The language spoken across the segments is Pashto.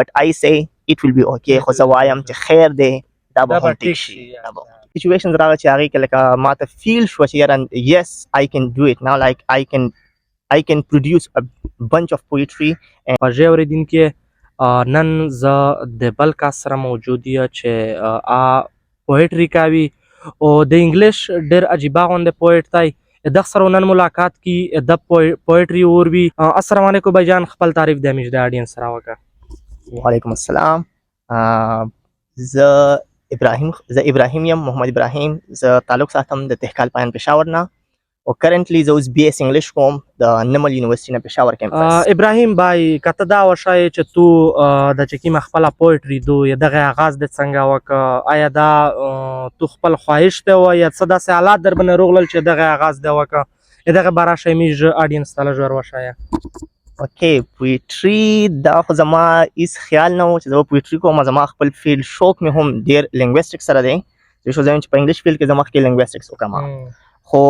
but I say it will be okay خو زه وایم چې خیر دی دا به هم ټیک شي situations راغله چې هغې کې لکه ما ته فیل شوه چې یاره yes I can do it now like I can produce a bunch of poetry خوږې اورېدونکي نن زه د بل کس سره موجود یم چې پویټري کوي او د انګلیش ډېر عجیبه غوندې پویټ دی دغه سره نن ملاقات کی د پویټري اوروي السلام علیکم بھائی جان خپل تعریف د همیش د آډینس سره وکړه وعلیکم السلام زه ابراهیم یم محمد ابراهیم زه تعلق ساتم د تحقال پایان پېښور نه او کرنټلی زه اوس بی ایس انګلیش کوم د نمل یونیورسټي نه پېښور کیمپس ابراهیم بھائی کته دا وښایې چې تو د چې کومه خپله پویټري دو یا دغه آغاز د څنګه وکړه آیا دا تو خپل خواهش دی و یا څه داسې حالات در باندې روغلل چې دغه آغاز دی وکړه دغه باره شی میږ آډینس ته لږ ور وښایه اوکې پویټري دا خو زما هېڅ خیال نه و چې زه به پویټري کوم زما خپل فیلډ شوق مې هم ډېر لینګویسټک سره دی زه وایم چې په انګلیش فیلډ کې زه مخکې لینګویسټکس وکړم خو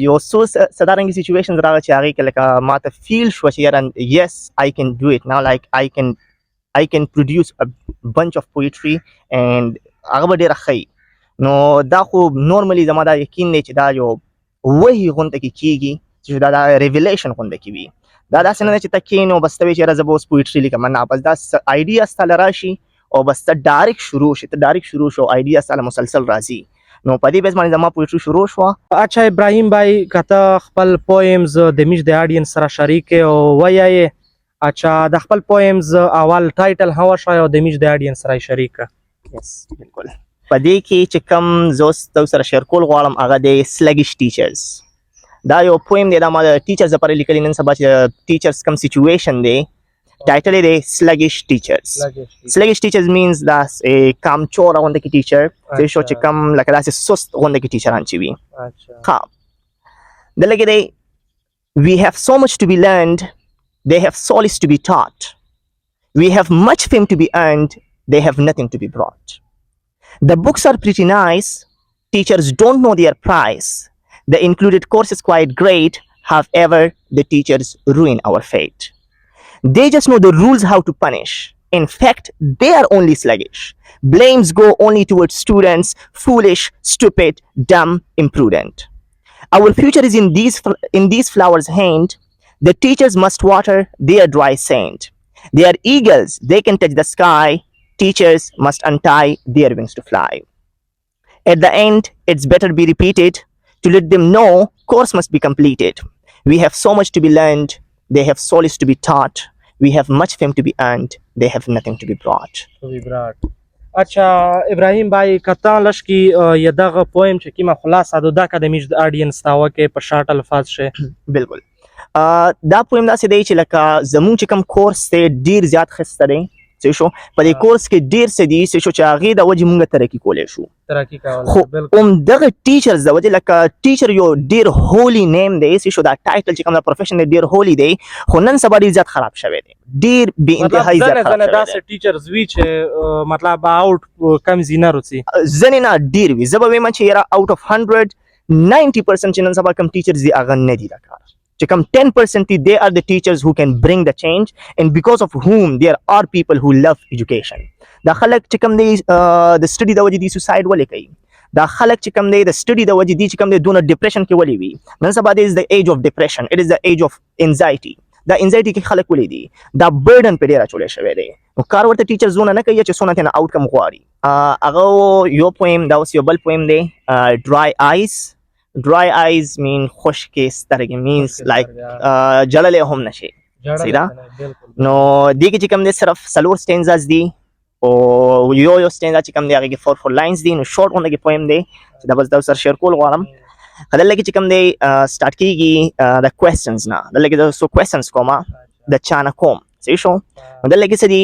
یو څو څه سچویشنز راغله چې هغې کې لکه ما ته فیل شوه چې یاره yes I can do it now like I can produce a bunch of poetry and هغه به ډېره ښه نو دا خو نورملی زما دا یقین دی چې دا یو وحي غونډه کې کېږي چې دا ریولیشن غونډه کې وي دا داسې نه ده چې ته کښېنې او بس ته وایې چې یاره زه به اوس پویټري لیکم نه بس دا آیډیا ستا له راشي او بس ته ډایرکټ شروع شي او آیډیا ستا له مسلسل راځي نو په دې بیس باندې زما پویټري شروع شوه اچھا ابراهیم بھائی کته خپل پویمز د میش د آډینس سره شریک او وایې اچھا د خپل پویمز اول ټایټل هم وښایه او د میش د آډینس سره شریک یس بالکل په دې کې چې کوم زه اوس تاسو سره شیر کول غواړم هغه دی سلګش ټیچرز دا یو پویم دی دا ما د ټیچرز لپاره لیکلی نن سبا چې ټیچرز کوم سچویشن دی ټایټل یې دی sluggish teachers sluggish teachers means that's a کامچوره غونډه کې ټیچر چې شو چې کم لکه داسې سست غونډه کې ټیچران چې وي ها دلته کې دی we have so much to be learned they have solace to be taught we have much fame to be earned they have nothing to be brought the books are pretty nice teachers don't know their price the included course is quite great however the teachers ruin our fate they just know the rules how to punish in fact they are only sluggish blames go only towards students foolish stupid dumb imprudent our future is in these flowers hand the teachers must water their dry saint they are eagles they can touch the sky teachers must untie their wings to fly at the end it's better be repeated to let them know course must be completed we have so much to be learned they have solace to be taught we have much fame to be earned they have nothing to be brought اچھا ابراهیم بھائی کته لشکی یا دغه پویم چې کیما خلاصه دا اکیډمیش د آډینس تا وکه په شارټ الفاظ شه بالکل دا پویم داسې دی چې لکه زموږ چې کوم کورس دی ډېر زیات ښایسته دی چې شو په دې کورس کې ډېر څه دي چې شو چې هغې د وجې مونږ ترقي کولی شو خو همدغه ټیچرز د وجې لکه ټیچر یو ډېر هولي نیم دی چې شو دا ټایټل چې کوم دا پروفیشن دی ډېر هولي دی خو نن سبا ډېر زیات خراب شوی دی ډېر بې انتهایي زیات خراب شوی دی داسې ټیچرز وي چې مطلب آوټ کم زینه روڅي ځینې نه ډېر وي زه به وایم چې یاره آوټ اف 100 90% چې نن سبا کوم ټیچرز دي هغه نه دي لکه چې کوم 10% they are the teachers who can bring the change and because of whom there are people who love education دا خلک چې کوم دی د سټډي د وجې دي سوسایډ ولې کوي دا خلک چې کوم دی د سټډي د وجې دي چې کوم دی دونه ډپریشن کې ولې وي نن سبا دی از د ایج اف ډپریشن اټ از د ایج اف انزایټي دا انزایټي کې خلک ولې دي دا برډن په ډېر اچولی شوی دی نو کار ورته ټیچر زونه نه کوي چې څونه ترې نه آوټکم غواړي هغه یو پویم دا اوس یو بل پویم دی ډرای آیز dry eyes mean خشکی سترګې means like جړلې هم نشي صحیح ده نو دې کې چې کوم دی صرف څلور سټینزاز دي او یو سټینزا چې کوم دی هغې کې 4 لاینز دي نو شورټ غونډه کې پویم دی چې دا بس دا سره شیر کول غواړم دلته کې چې کوم دی سټارټ کېږي د کوېسچنز نه دلته کې زه څو کوېسچنز کوم د چا نه کوم صحیح شو دلته کې څه دي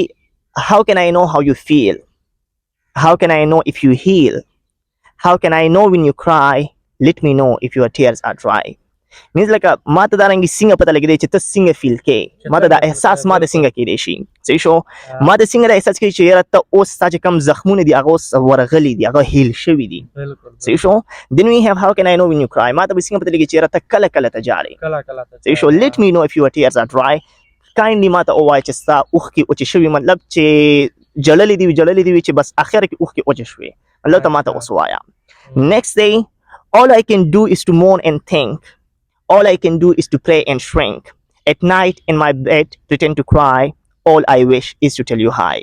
how can I know how you feel how can I know if you heal how can I know when you cry let me know if your tears are dry means like ما ته دا رنګې څنګه پته لګېدی چې ته څنګه فیل کوې ما ته دا احساس ما ته څنګه کېدی شي صحیح شو ما ته څنګه دا احساس کوي چې یاره ته اوس ستا چې کوم زخمونه دي هغه اوس ورغلي دي هغه هیل شوي دي صحیح شو then we have how can I know when you cry ما ته به څنګه پته لګي چې یاره ته کله کله ته جاړې صحیح شو let me know if your tears are dry کایندلی ماته ووایه چې ستا اوښکې وچې شوي مطلب چې جړلې دي وي چې بس اخر کې اوښکې وچې شوې مطلب ته ماته اوس ووایه. Next day, all I can do is to mourn and think. All I can do is to pray and shrink. At night in my bed, pretend to cry. All I wish is to tell you hi.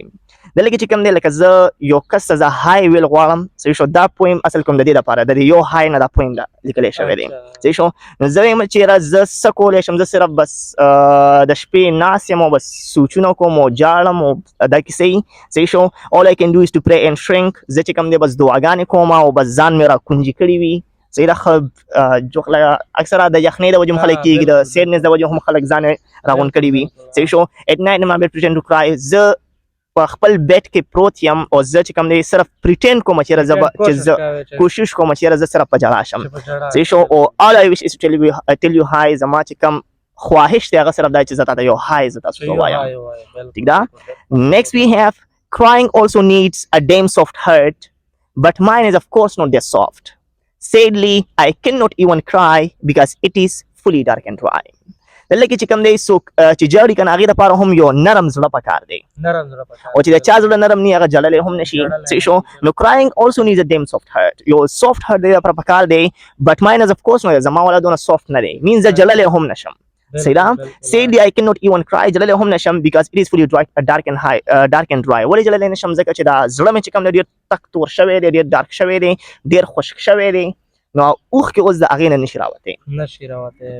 دلته چې کوم دی لکه زه یو کس ته زه های ویل غواړم صحیح شو دا پویم اصل کوم د دې دپاره د یو های نه دا پویم لیکلی شوی دی صحیح شو نو زه وایم چې یاره زه څه کولی شم زه صرف بس د شپې ناست یم او بس سوچونه کوم او جاړم او دا کیسې صحیح شو all I can do is to pray and shrink زه چې کوم دی بس دعاګانې کوم او بس ځان مې را کنجي کړي وي صحیح ده جوخله اکثره د یخنۍ د وجې هم خلک کېږي د سیډنس د وجې هم خلک ځان راغونډ کړي وي صحیح شو at night in my bed pretend to cry زه په خپل بیټ کې پروت یم او زه چې کوم دی صرف پریټینډ کوم چې زه کوشش کوم چې زه صرف په ژړا شم صحیح شو او all I wish is to tell you hi زما چې کوم خواهش دی هغه صرف دا چې زه تاته یو hi زه تاسو ته وایم ٹھیک ده. Next we have crying also needs a damn soft heart but mine is of course not that soft. Sadly I cannot even cry because it is fully dark and dry. دلته کې چې کوم دی څوک چې جاړي که نه هغې دپاره هم یو نرم زړه پکار دی او چې د چا زړه نرم نی هغه جړلی هم نشي صحیح شو نو crying also needs a damn soft heart یو soft heart دی دپاره پکار دی but mine is of course no زما والا دونه soft نه دی means زه جړلی هم نشم صحیح ده. Sadly I cannot even cry جړلی هم نشم because it is fully dark and dry ولې جړلی نشم ځکه چې دا زړه مې چې کوم دی ډېر تک تور شوی دی ډېر ډارک شوی دی ډېر خشک شوی دی نو اوښکې اوس د هغې نه نشي راوتی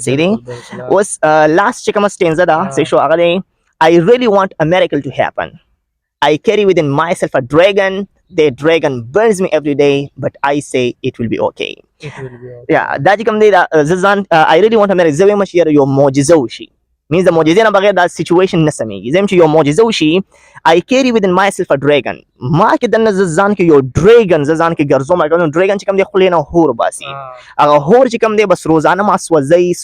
صحیح دی. اوس لاست چې کومه سټینزه ده صحیح شو هغه دی I really want a miracle to happen. I carry within myself a dragon. The dragon burns me every day but I say it will be okay. دا چې کوم دی زه ځان I really want a miracle زه وایم چې یاره یو معجزه وشي means د معجزې نه بغیر دا سچویشن نه سمیږي زه یم چې یو معجزه وشي I carry within myself a dragon ما کې دننه زه ځان کې یو ډریګن زه ځان کې ګرځوم ډریګن چې کوم دی خولې نه هور باسي هغه هور چې کوم دی بس روزانه ما سوځئ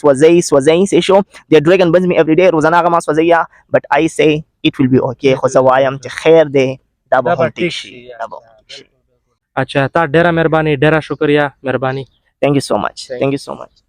صحیح شو د ډریګن burns me every day روزانه هغه ما سوځئ but I say it will be okay خو زه وایم چې خیر دی دا به هم ټیک شي اچھا تا ډیره مهرباني ډیره شکریا مهرباني thank you so much